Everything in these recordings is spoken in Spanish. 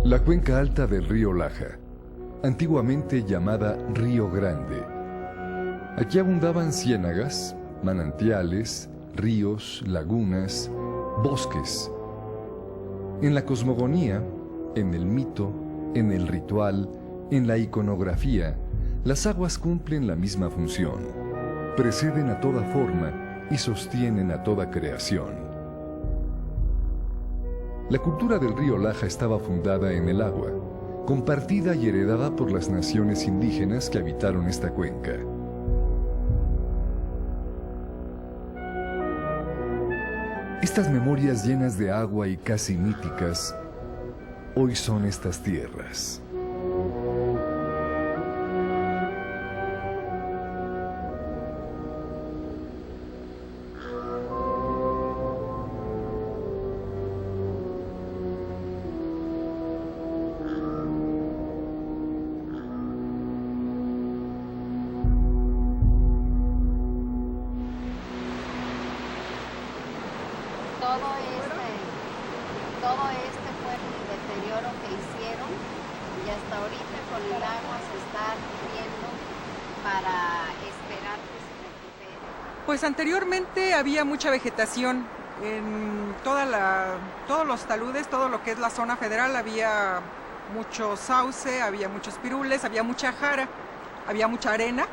La cuenca alta del río Laja, antiguamente llamada Río Grande. Aquí abundaban ciénagas, manantiales, ríos, lagunas, bosques. En la cosmogonía, en el mito, en el ritual, en la iconografía, las aguas cumplen la misma función. Preceden a toda forma y sostienen a toda creación. La cultura del río Laja estaba fundada en el agua, compartida y heredada por las naciones indígenas que habitaron esta cuenca. Estas memorias llenas de agua y casi míticas, hoy son estas tierras. Todo este fue el deterioro que hicieron y hasta ahorita con el agua se está cubriendo para esperar que se recupere. Pues anteriormente había mucha vegetación en todos los taludes, todo lo que es la zona federal, había mucho sauce, había muchos pirules, había mucha jara, había mucha arena,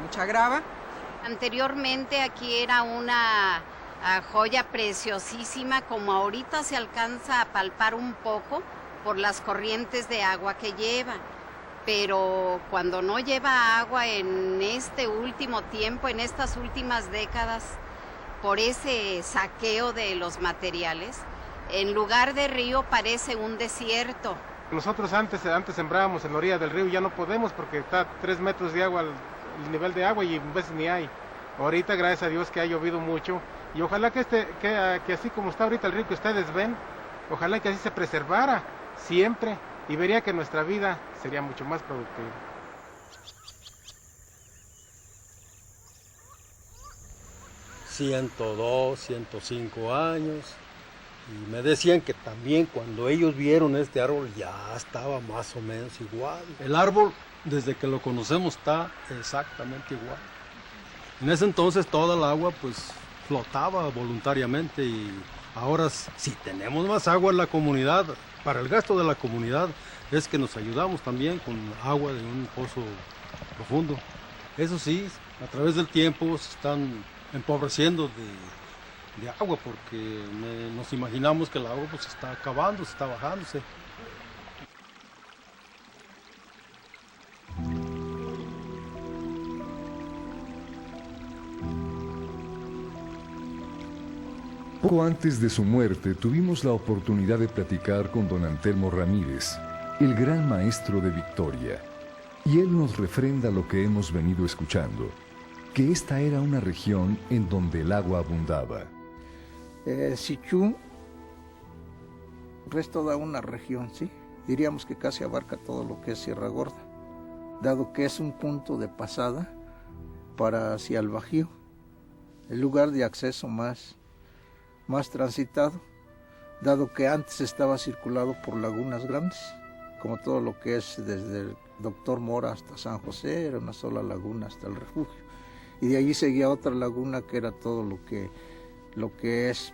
mucha grava. Anteriormente aquí era una joya preciosísima, como ahorita se alcanza a palpar un poco por las corrientes de agua que lleva. Pero cuando no lleva agua en este último tiempo, en estas últimas décadas, por ese saqueo de los materiales, en lugar de río parece un desierto. Nosotros antes sembrábamos en la orilla del río, ya no podemos porque está a 3 metros de agua el nivel de agua y a veces ni hay. Ahorita, gracias a Dios, que ha llovido mucho y ojalá que así como está ahorita el río que ustedes ven, ojalá que así se preservara siempre y vería que nuestra vida sería mucho más productiva. ...102, 105 años... y me decían que también cuando ellos vieron este árbol ya estaba más o menos igual. El árbol, desde que lo conocemos, está exactamente igual. En ese entonces toda el agua pues flotaba voluntariamente y ahora si tenemos más agua en la comunidad, para el gasto de la comunidad, es que nos ayudamos también con agua de un pozo profundo. Eso sí, a través del tiempo se están empobreciendo de agua porque nos imaginamos que el agua pues se está acabando, se está bajándose. Poco antes de su muerte tuvimos la oportunidad de platicar con don Antelmo Ramírez, el gran maestro de Victoria, y él nos refrenda lo que hemos venido escuchando, que esta era una región en donde el agua abundaba. Sichú es toda una región, ¿sí? Diríamos que casi abarca todo lo que es Sierra Gorda, dado que es un punto de pasada para hacia el Bajío, el lugar de acceso más transitado, dado que antes estaba circulado por lagunas grandes, como todo lo que es desde el Doctor Mora hasta San José, era una sola laguna hasta el refugio, y de allí seguía otra laguna que era todo lo que es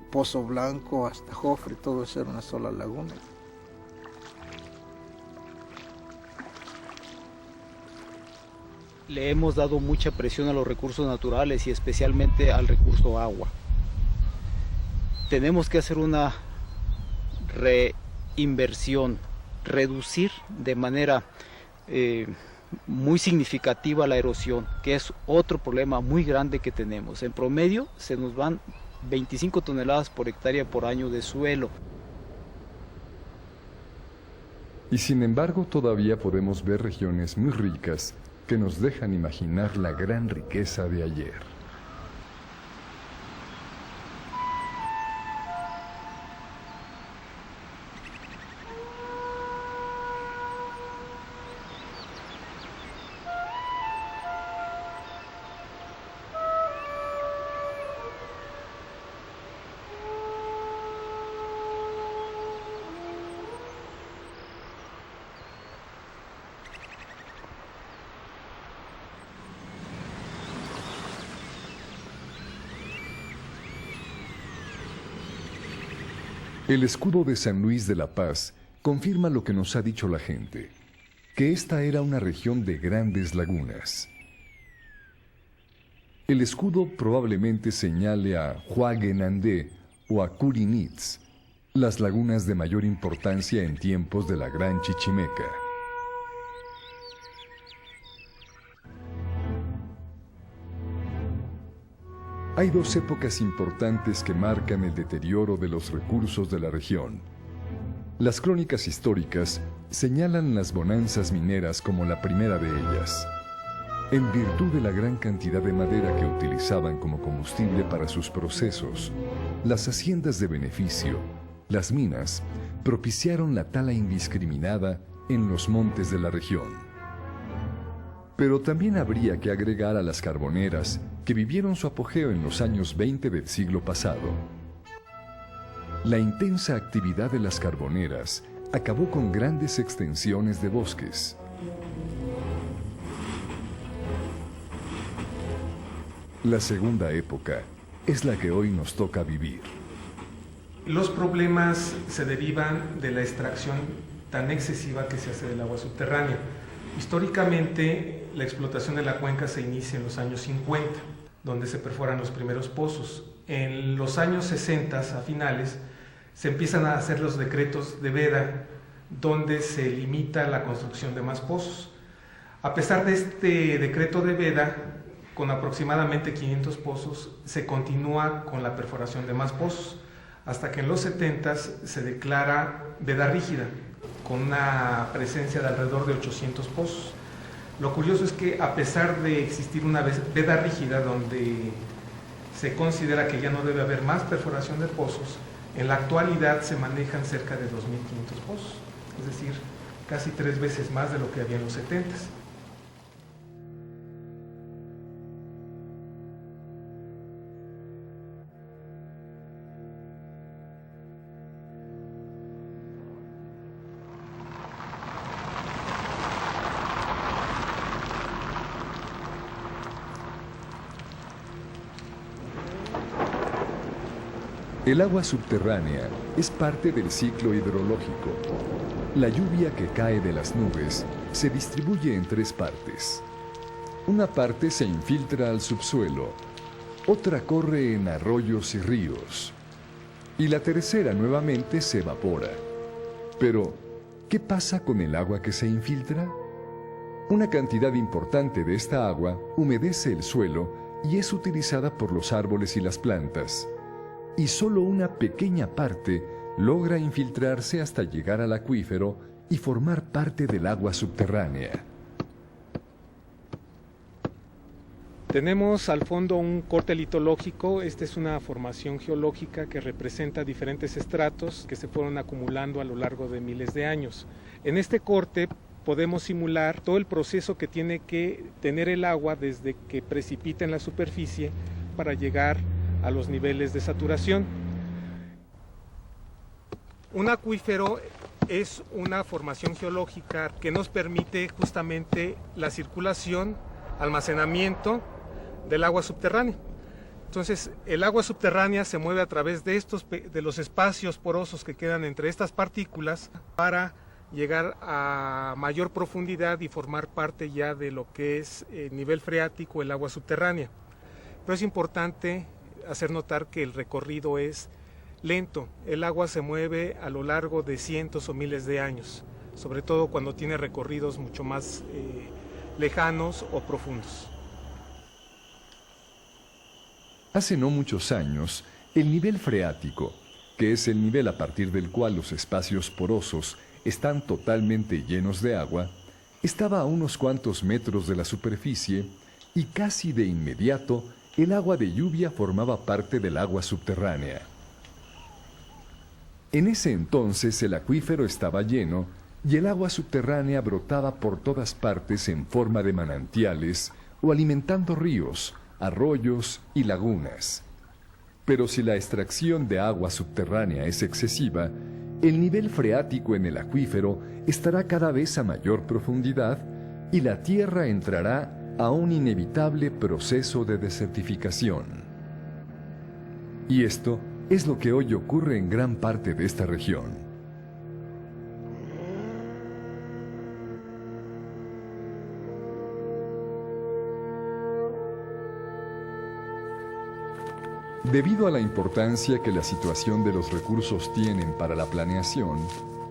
Pozo Blanco hasta Jofre, todo eso era una sola laguna. Le hemos dado mucha presión a los recursos naturales y especialmente al recurso agua. Tenemos que hacer una reinversión, reducir de manera muy significativa la erosión, que es otro problema muy grande que tenemos. En promedio se nos van 25 toneladas por hectárea por año de suelo. Y sin embargo todavía podemos ver regiones muy ricas que nos dejan imaginar la gran riqueza de ayer. El escudo de San Luis de la Paz confirma lo que nos ha dicho la gente, que esta era una región de grandes lagunas. El escudo probablemente señale a Huaguenandé o a Curinitz, las lagunas de mayor importancia en tiempos de la Gran Chichimeca. Hay dos épocas importantes que marcan el deterioro de los recursos de la región. Las crónicas históricas señalan las bonanzas mineras como la primera de ellas. En virtud de la gran cantidad de madera que utilizaban como combustible para sus procesos, las haciendas de beneficio, las minas, propiciaron la tala indiscriminada en los montes de la región. Pero también habría que agregar a las carboneras, que vivieron su apogeo en los años 20 del siglo pasado. La intensa actividad de las carboneras acabó con grandes extensiones de bosques. La segunda época es la que hoy nos toca vivir. Los problemas se derivan de la extracción tan excesiva que se hace del agua subterránea. Históricamente, la explotación de la cuenca se inicia en los años 50, donde se perforan los primeros pozos. En los años 60, a finales, se empiezan a hacer los decretos de veda, donde se limita la construcción de más pozos. A pesar de este decreto de veda, con aproximadamente 500 pozos, se continúa con la perforación de más pozos, hasta que en los 70 se declara veda rígida, con una presencia de alrededor de 800 pozos. Lo curioso es que a pesar de existir una veda rígida donde se considera que ya no debe haber más perforación de pozos, en la actualidad se manejan cerca de 2.500 pozos, es decir, casi 3 veces más de lo que había en los 70s. El agua subterránea es parte del ciclo hidrológico. La lluvia que cae de las nubes se distribuye en 3 partes. Una parte se infiltra al subsuelo, otra corre en arroyos y ríos, y la tercera nuevamente se evapora. Pero, ¿qué pasa con el agua que se infiltra? Una cantidad importante de esta agua humedece el suelo y es utilizada por los árboles y las plantas. Y solo una pequeña parte logra infiltrarse hasta llegar al acuífero y formar parte del agua subterránea. Tenemos al fondo un corte litológico. Esta es una formación geológica que representa diferentes estratos que se fueron acumulando a lo largo de miles de años. En este corte podemos simular todo el proceso que tiene que tener el agua desde que precipita en la superficie para llegar a los niveles de saturación. Un acuífero es una formación geológica que nos permite justamente la circulación, almacenamiento del agua subterránea. Entonces, el agua subterránea se mueve a través de los espacios porosos que quedan entre estas partículas para llegar a mayor profundidad y formar parte ya de lo que es el nivel freático, el agua subterránea. Pero es importante hacer notar que el recorrido es lento. El agua se mueve a lo largo de cientos o miles de años, sobre todo cuando tiene recorridos mucho más lejanos o profundos. Hace no muchos años, el nivel freático, que es el nivel a partir del cual los espacios porosos están totalmente llenos de agua, estaba a unos cuantos metros de la superficie y casi de inmediato el agua de lluvia formaba parte del agua subterránea. En ese entonces el acuífero estaba lleno y el agua subterránea brotaba por todas partes en forma de manantiales o alimentando ríos, arroyos y lagunas. Pero si la extracción de agua subterránea es excesiva, el nivel freático en el acuífero estará cada vez a mayor profundidad y la tierra entrará a un inevitable proceso de desertificación. Y esto es lo que hoy ocurre en gran parte de esta región. Debido a la importancia que la situación de los recursos tienen para la planeación,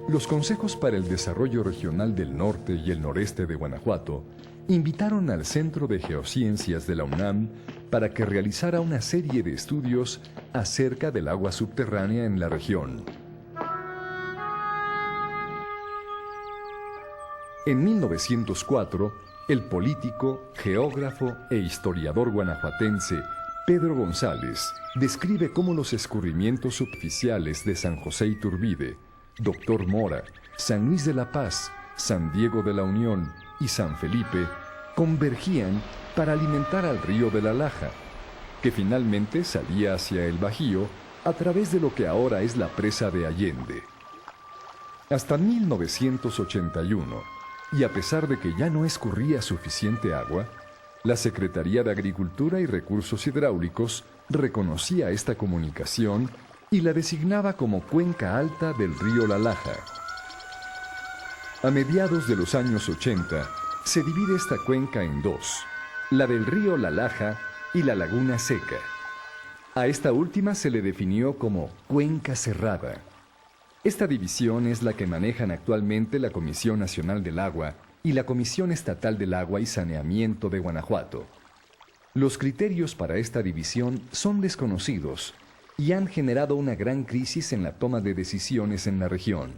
los Consejos para el Desarrollo Regional del Norte y el Noreste de Guanajuato invitaron al Centro de Geociencias de la UNAM para que realizara una serie de estudios acerca del agua subterránea en la región. En 1904, el político, geógrafo e historiador guanajuatense Pedro González describe cómo los escurrimientos superficiales de San José Iturbide, Doctor Mora, San Luis de la Paz, San Diego de la Unión y San Felipe convergían para alimentar al río de la Laja, que finalmente salía hacia el Bajío a través de lo que ahora es la presa de Allende. Hasta 1981, y a pesar de que ya no escurría suficiente agua, la Secretaría de Agricultura y Recursos Hidráulicos reconocía esta comunicación y la designaba como cuenca alta del río La Laja. A mediados de los años 80, se divide esta cuenca en dos, la del río La Laja y la Laguna Seca. A esta última se le definió como cuenca cerrada. Esta división es la que manejan actualmente la Comisión Nacional del Agua y la Comisión Estatal del Agua y Saneamiento de Guanajuato. Los criterios para esta división son desconocidos y han generado una gran crisis en la toma de decisiones en la región.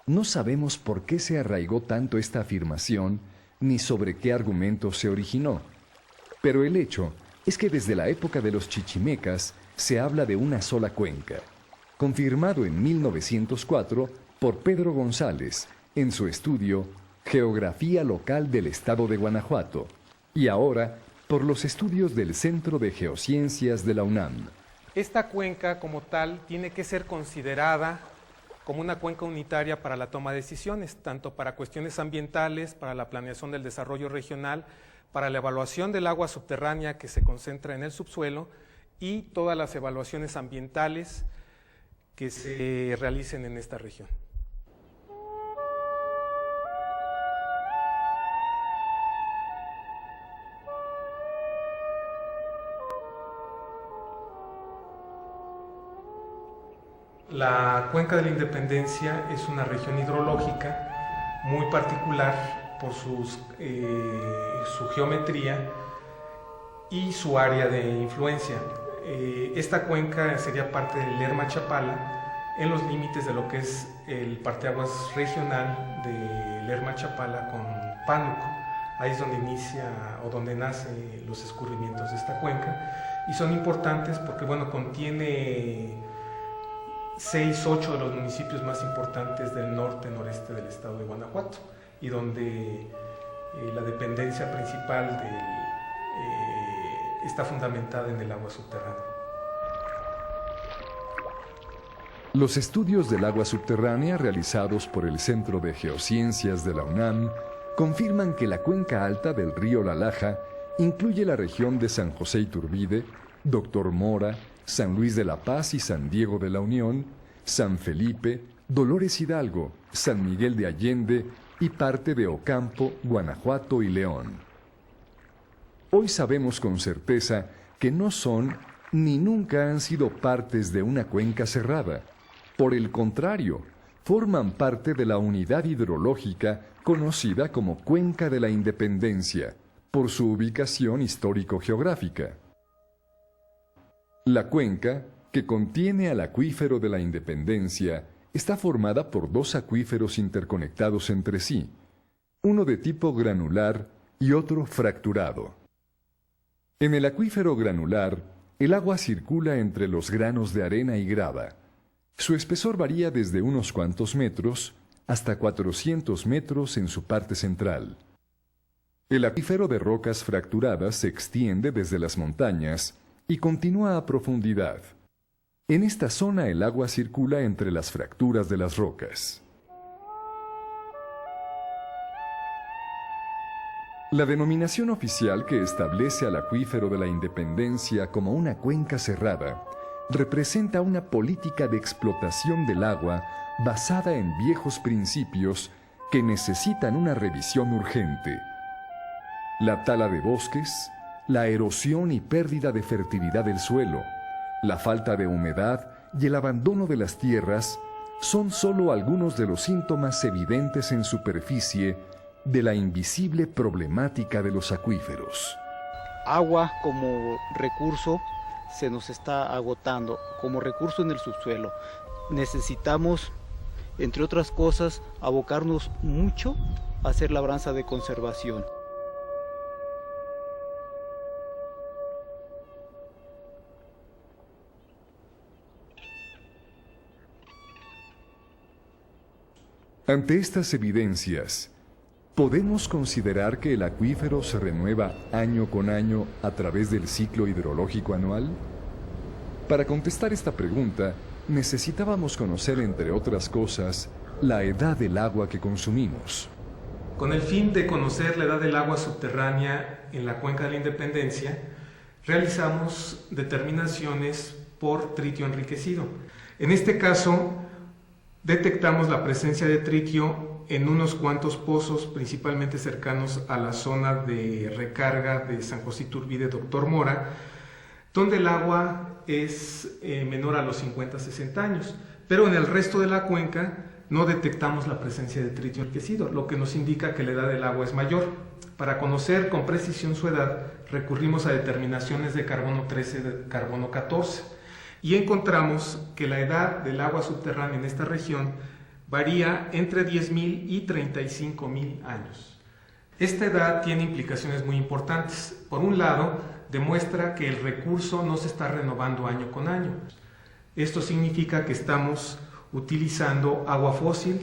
No sabemos por qué se arraigó tanto esta afirmación ni sobre qué argumentos se originó, pero el hecho es que desde la época de los chichimecas se habla de una sola cuenca, confirmado en 1904 por Pedro González en su estudio Geografía Local del Estado de Guanajuato, y ahora por los estudios del Centro de Geociencias de la UNAM. Esta cuenca como tal tiene que ser considerada como una cuenca unitaria para la toma de decisiones, tanto para cuestiones ambientales, para la planeación del desarrollo regional, para la evaluación del agua subterránea que se concentra en el subsuelo y todas las evaluaciones ambientales que se realicen en esta región. La Cuenca de la Independencia es una región hidrológica muy particular por su geometría y su área de influencia. Esta cuenca sería parte del Lerma Chapala en los límites de lo que es el parteaguas regional de Lerma Chapala con Pánuco. Ahí es donde inicia o donde nacen los escurrimientos de esta cuenca y son importantes porque, bueno, contiene 8 de los municipios más importantes del norte-noreste del estado de Guanajuato y donde la dependencia principal está fundamentada en el agua subterránea. Los estudios del agua subterránea realizados por el Centro de Geociencias de la UNAM confirman que la cuenca alta del río La Laja incluye la región de San José Iturbide, Doctor Mora, San Luis de la Paz y San Diego de la Unión, San Felipe, Dolores Hidalgo, San Miguel de Allende y parte de Ocampo, Guanajuato y León. Hoy sabemos con certeza que no son ni nunca han sido partes de una cuenca cerrada. Por el contrario, forman parte de la unidad hidrológica conocida como Cuenca de la Independencia, por su ubicación histórico-geográfica. La cuenca, que contiene al acuífero de la Independencia, está formada por dos acuíferos interconectados entre sí, uno de tipo granular y otro fracturado. En el acuífero granular, el agua circula entre los granos de arena y grava. Su espesor varía desde unos cuantos metros hasta 400 metros en su parte central. El acuífero de rocas fracturadas se extiende desde las montañas y continúa a profundidad. En esta zona el agua circula entre las fracturas de las rocas. La denominación oficial que establece al acuífero de la Independencia como una cuenca cerrada representa una política de explotación del agua basada en viejos principios que necesitan una revisión urgente. La tala de bosques, la erosión y pérdida de fertilidad del suelo, la falta de humedad y el abandono de las tierras son solo algunos de los síntomas evidentes en superficie de la invisible problemática de los acuíferos. Agua como recurso se nos está agotando, como recurso en el subsuelo. Necesitamos, entre otras cosas, abocarnos mucho a hacer labranza de conservación. Ante estas evidencias, ¿podemos considerar que el acuífero se renueva año con año a través del ciclo hidrológico anual? Para contestar esta pregunta, necesitábamos conocer, entre otras cosas, la edad del agua que consumimos. Con el fin de conocer la edad del agua subterránea en la Cuenca de la Independencia, realizamos determinaciones por tritio enriquecido. En este caso, detectamos la presencia de tritio en unos cuantos pozos, principalmente cercanos a la zona de recarga de San José Iturbide, Doctor Mora, donde el agua es menor a los 50-60 años. Pero en el resto de la cuenca no detectamos la presencia de tritio enriquecido, lo que nos indica que la edad del agua es mayor. Para conocer con precisión su edad, recurrimos a determinaciones de carbono 13 y de carbono 14. Y encontramos que la edad del agua subterránea en esta región varía entre 10.000 y 35.000 años. Esta edad tiene implicaciones muy importantes. Por un lado, demuestra que el recurso no se está renovando año con año. Esto significa que estamos utilizando agua fósil,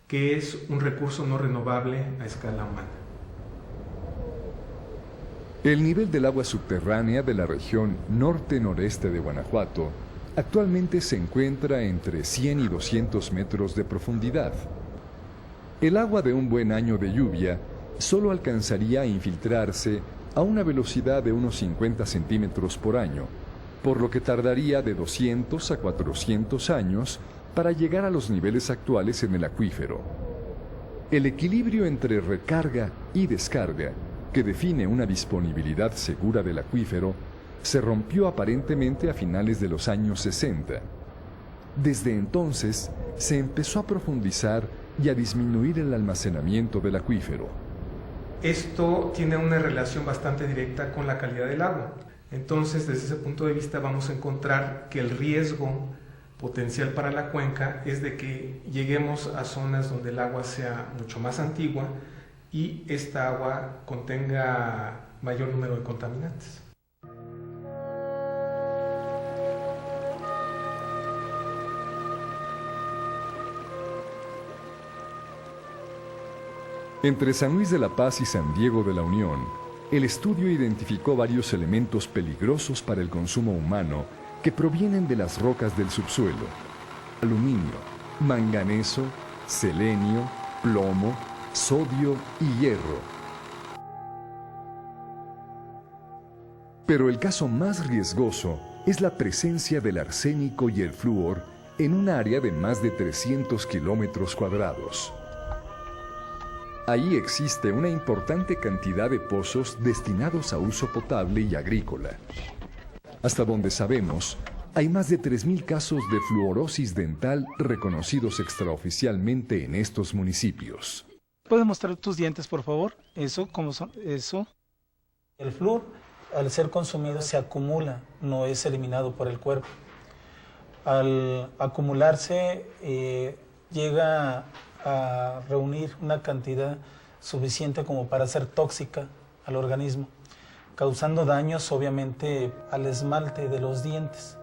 que es un recurso no renovable a escala humana. El nivel del agua subterránea de la región norte-noreste de Guanajuato actualmente se encuentra entre 100 y 200 metros de profundidad. El agua de un buen año de lluvia solo alcanzaría a infiltrarse a una velocidad de unos 50 centímetros por año, por lo que tardaría de 200 a 400 años para llegar a los niveles actuales en el acuífero. El equilibrio entre recarga y descarga, que define una disponibilidad segura del acuífero, se rompió aparentemente a finales de los años 60. Desde entonces, se empezó a profundizar y a disminuir el almacenamiento del acuífero. Esto tiene una relación bastante directa con la calidad del agua. Entonces, desde ese punto de vista, vamos a encontrar que el riesgo potencial para la cuenca es de que lleguemos a zonas donde el agua sea mucho más antigua y esta agua contenga mayor número de contaminantes. Entre San Luis de la Paz y San Diego de la Unión, el estudio identificó varios elementos peligrosos para el consumo humano que provienen de las rocas del subsuelo: aluminio, manganeso, selenio, plomo, sodio y hierro. Pero el caso más riesgoso es la presencia del arsénico y el flúor en un área de más de 300 kilómetros cuadrados. Ahí existe una importante cantidad de pozos destinados a uso potable y agrícola. Hasta donde sabemos, hay más de 3.000 casos de fluorosis dental reconocidos extraoficialmente en estos municipios. ¿Puedes mostrar tus dientes, por favor? Eso, ¿cómo son? Eso. El flúor, al ser consumido, se acumula, no es eliminado por el cuerpo. Al acumularse, llega a reunir una cantidad suficiente como para ser tóxica al organismo, causando daños obviamente al esmalte de los dientes.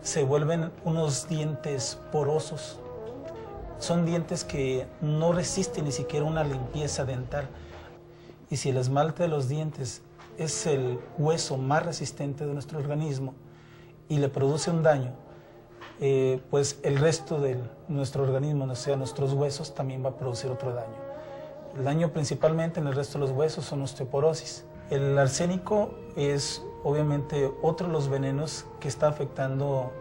Se vuelven unos dientes porosos. Son dientes que no resisten ni siquiera una limpieza dental. Y si el esmalte de los dientes es el hueso más resistente de nuestro organismo y le produce un daño, pues el resto de nuestro organismo, o sea, nuestros huesos, también va a producir otro daño. El daño principalmente en el resto de los huesos son osteoporosis. El arsénico es obviamente otro de los venenos que está afectando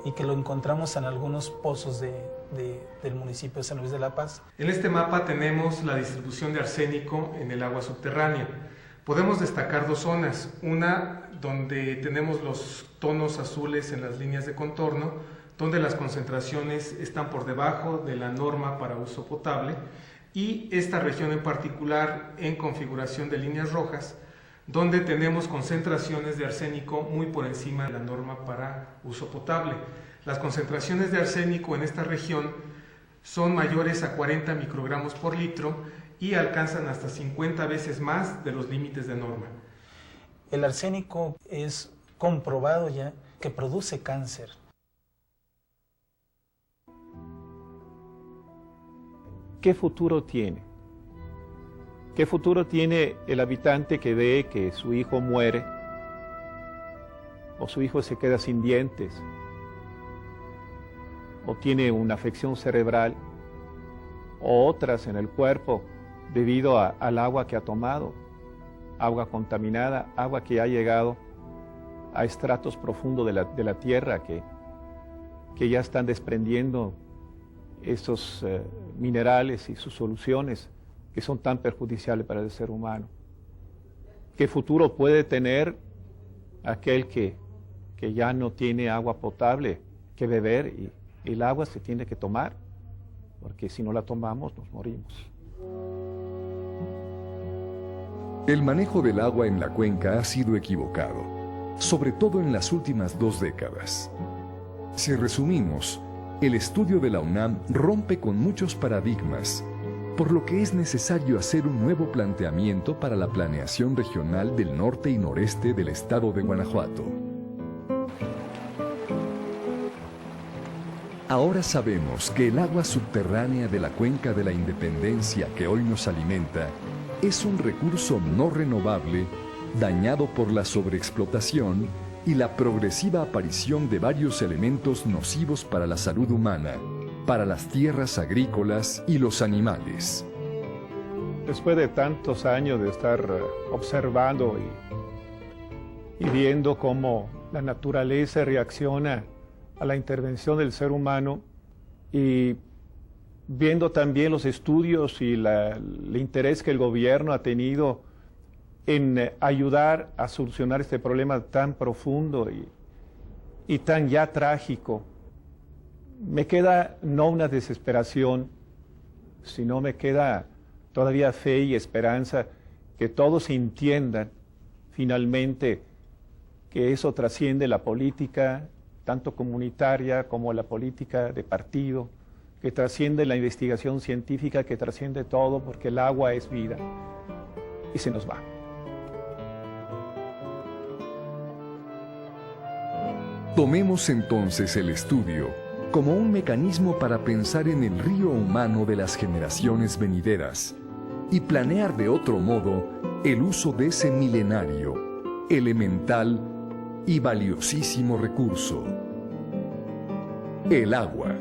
y que lo encontramos en algunos pozos del municipio de San Luis de la Paz. En este mapa tenemos la distribución de arsénico en el agua subterránea. Podemos destacar dos zonas, una donde tenemos los tonos azules en las líneas de contorno, donde las concentraciones están por debajo de la norma para uso potable, y esta región en particular en configuración de líneas rojas, donde tenemos concentraciones de arsénico muy por encima de la norma para uso potable. Las concentraciones de arsénico en esta región son mayores a 40 microgramos por litro y alcanzan hasta 50 veces más de los límites de norma. El arsénico es comprobado ya que produce cáncer. ¿Qué futuro tiene? ¿Qué futuro tiene el habitante que ve que su hijo muere o su hijo se queda sin dientes o tiene una afección cerebral o otras en el cuerpo debido al agua que ha tomado, agua contaminada, agua que ha llegado a estratos profundos de la tierra que ya están desprendiendo esos minerales y sus soluciones que son tan perjudiciales para el ser humano? ¿Qué futuro puede tener aquel que ya no tiene agua potable que beber y el agua se tiene que tomar? Porque si no la tomamos nos morimos. El manejo del agua en la cuenca ha sido equivocado, sobre todo en las últimas 2 décadas. Si resumimos, el estudio de la UNAM rompe con muchos paradigmas, por lo que es necesario hacer un nuevo planteamiento para la planeación regional del norte y noreste del estado de Guanajuato. Ahora sabemos que el agua subterránea de la Cuenca de la Independencia que hoy nos alimenta es un recurso no renovable, dañado por la sobreexplotación y la progresiva aparición de varios elementos nocivos para la salud humana, para las tierras agrícolas y los animales. Después de tantos años de estar observando y viendo cómo la naturaleza reacciona a la intervención del ser humano y viendo también los estudios y el interés que el gobierno ha tenido en ayudar a solucionar este problema tan profundo y tan ya trágico, me queda no una desesperación, sino me queda todavía fe y esperanza que todos entiendan finalmente que eso trasciende la política, tanto comunitaria como la política de partido, que trasciende la investigación científica, que trasciende todo, porque el agua es vida y se nos va. Tomemos entonces el estudio como un mecanismo para pensar en el río humano de las generaciones venideras y planear de otro modo el uso de ese milenario, elemental y valiosísimo recurso, el agua.